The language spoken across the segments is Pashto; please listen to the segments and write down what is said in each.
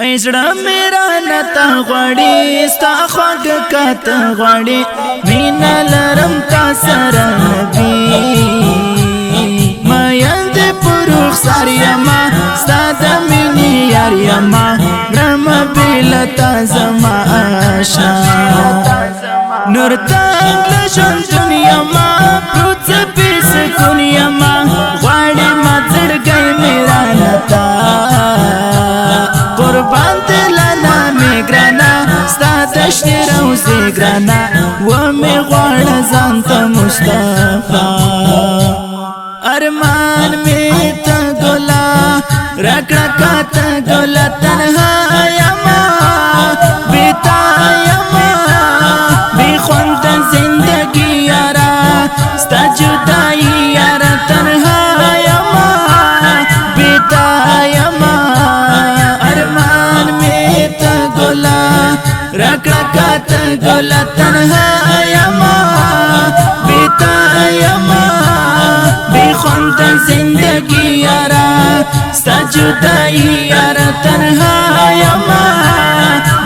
ایزړه میرا نتا غړي ستا خوګ کات غړي مینا لرم تا سره نبی ما یند پروخ ساریما ستا د مینی یاریما برم بلتا زما آشنا نور تنگ لشن دنیا ما پروت پیس کنیا ما غړي ما زړګي میرا نتا قربان دلنا میگرانا ستا تشتی روزی گرانا و می غوڑ زانتا مصطفی ارمان می تا گولا رکڑکا تا گولا تنها یما بیتا یما بی خوند زندگی یارا ستا جدائی یارا تنها یما بیتا یما رکڑکات گولا تنها یما بیتا یما بی خوند زندگی یارا ستا جدائی یارا تنها یما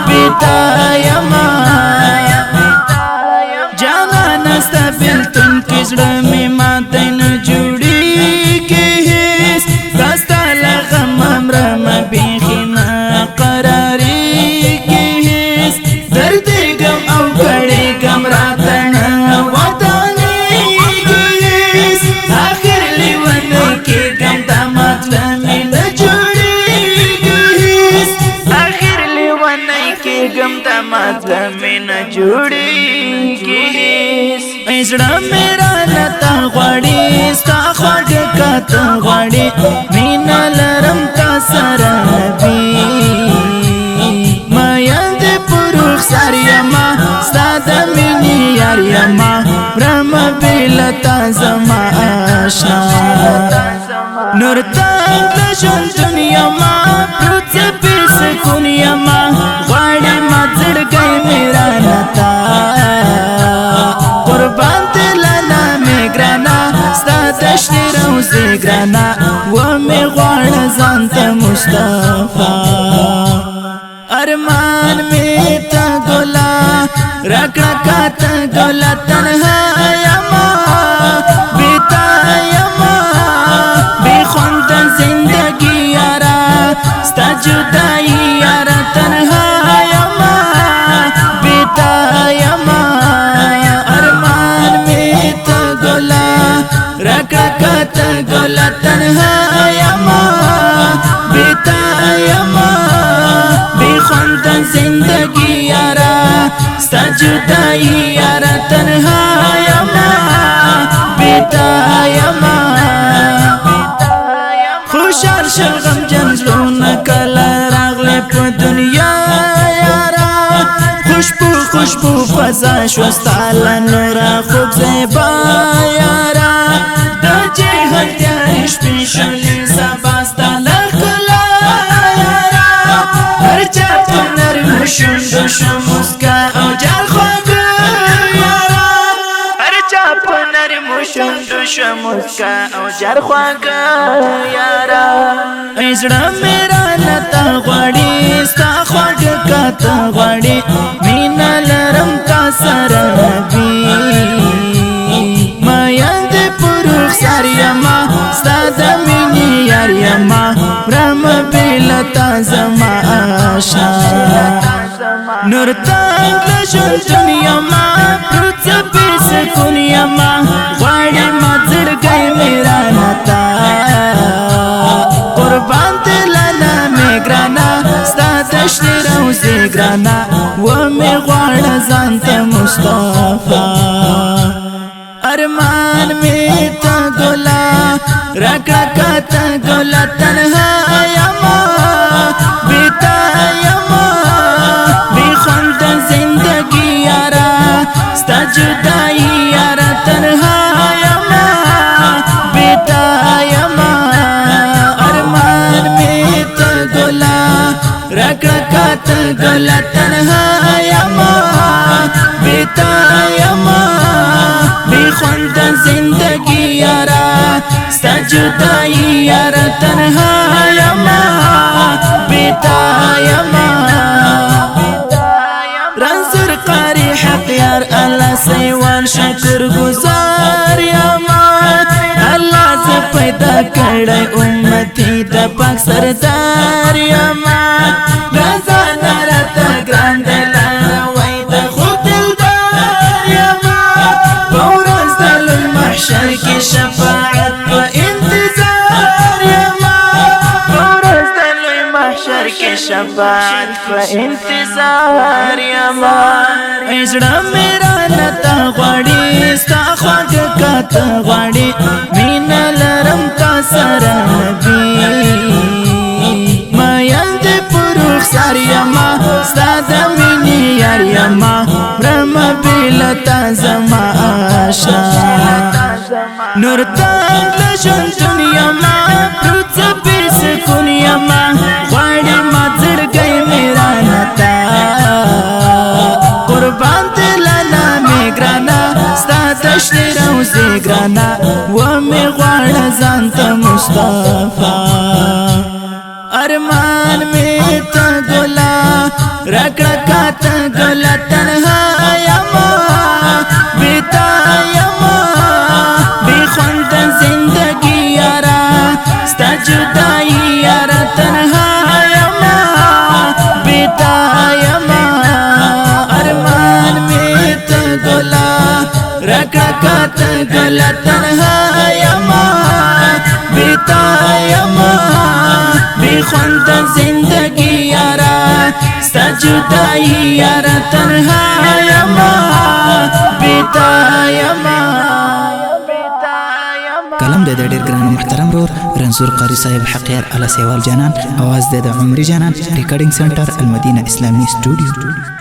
بیتا یما جانان ستا بلتن کزڑا می ماتین جوڑی کی حس دستا لغم امرم بیخینا قراری ایزړه میرا نتا غړي ستا خوګ کات غړي مینا لرم تا سره نبی ما یند پروخ ساریما ستا د مینی یاریما برم بلتا زما آشنا نور تنگ لشن دنیا ما پروت پیس کنیا ما غړي ما زړګي میرا نتا قربان دلنا میگرانا ستا تشتی روزی گرانا و می غوڑ زانتا مصطفی ارمان می تا گولا رکڑکا تا گولا تنها یما بیتا یما بی خوند زندگی یارا ستا جدائی یارا تنها یما بیتا یما رکڑکات گولا تنها یما بیتا یما بی خوند زندگی یارا ستا جدائی یارا تنها یما بیتا یما خوشحال شغم جنزلون کلا راغلی پا دنیا یارا خوشبو فضا شوستالا نورا خوب زیبا یارا جهان تیارش پیشولی سباستا لکلا یارا هر چا پنر مشون دوشو مسکا او جر خواب یارا هر چا پنر مشون دوشو مسکا او جر خواب یارا ایزړه میرا نتا غړي ستا خوګ کات غړي مینا لرم تا سره نبی ساریما ستا د مینی یاریما برم بلتا زما آشنا نور تنگ لشن دنیا ما پروت پیس کنیا ما غړي ما زړګي میرا نتا قربان دلنا میگرانا ستا تشتی روزی گرانا و می غوړ زانتا مصطفی ارمان می تا گولا رکڑکات گولا تنها یما بیتا یما بی خوند زندگی یارا ستا جدائی یارا تنها یما بیتا یما ارمان می تا گولا رکڑکات گولا تنها یما بیتا یما بی خوند زندگی یارا ستا جدائی یارا تنها یما بیتا یما کړی امتی د پاک سردار یما رضان راته ګران دی لاروی د خوب دلدار یما په ورځ د لوی محشر کې شفاعت په انتظار یما په ورځ د لوی محشر کې شفاعت په انتظار یما زړه مې رانه تا غواړي ستا خواږه کاته غواړي مینه لرم تا سره نبي مین دې په رخسار یما ستا د مینې یار یما برمه بېله تا زما اشنا نور تنګ د ژوندون یما روڅه بې سکون یما غواړي ما زړګی مې رانه تا قربان دلانا می گرانا ستا تشتی روزی گرانا و می غوار زانت مصطفی ارمان می تا گلا رکڑا کاتا گلا تنها یما بیتا یما بی خوند زندگی یارا ستا جدائی یارا تنها یما بیتا یما رکڑا کاتا گلا تنها یما بیتا یما بی خوند زندگی یارا ستا جدائی یارا تنها یما بیتا یما کلام د ډېر ګران محترم رور رنصور قاری صاحب حقیار اعلی سیوال جانان، आवाज د عمری جانان، ریکارډینګ سنټر المدینه اسلامی سټوډیو.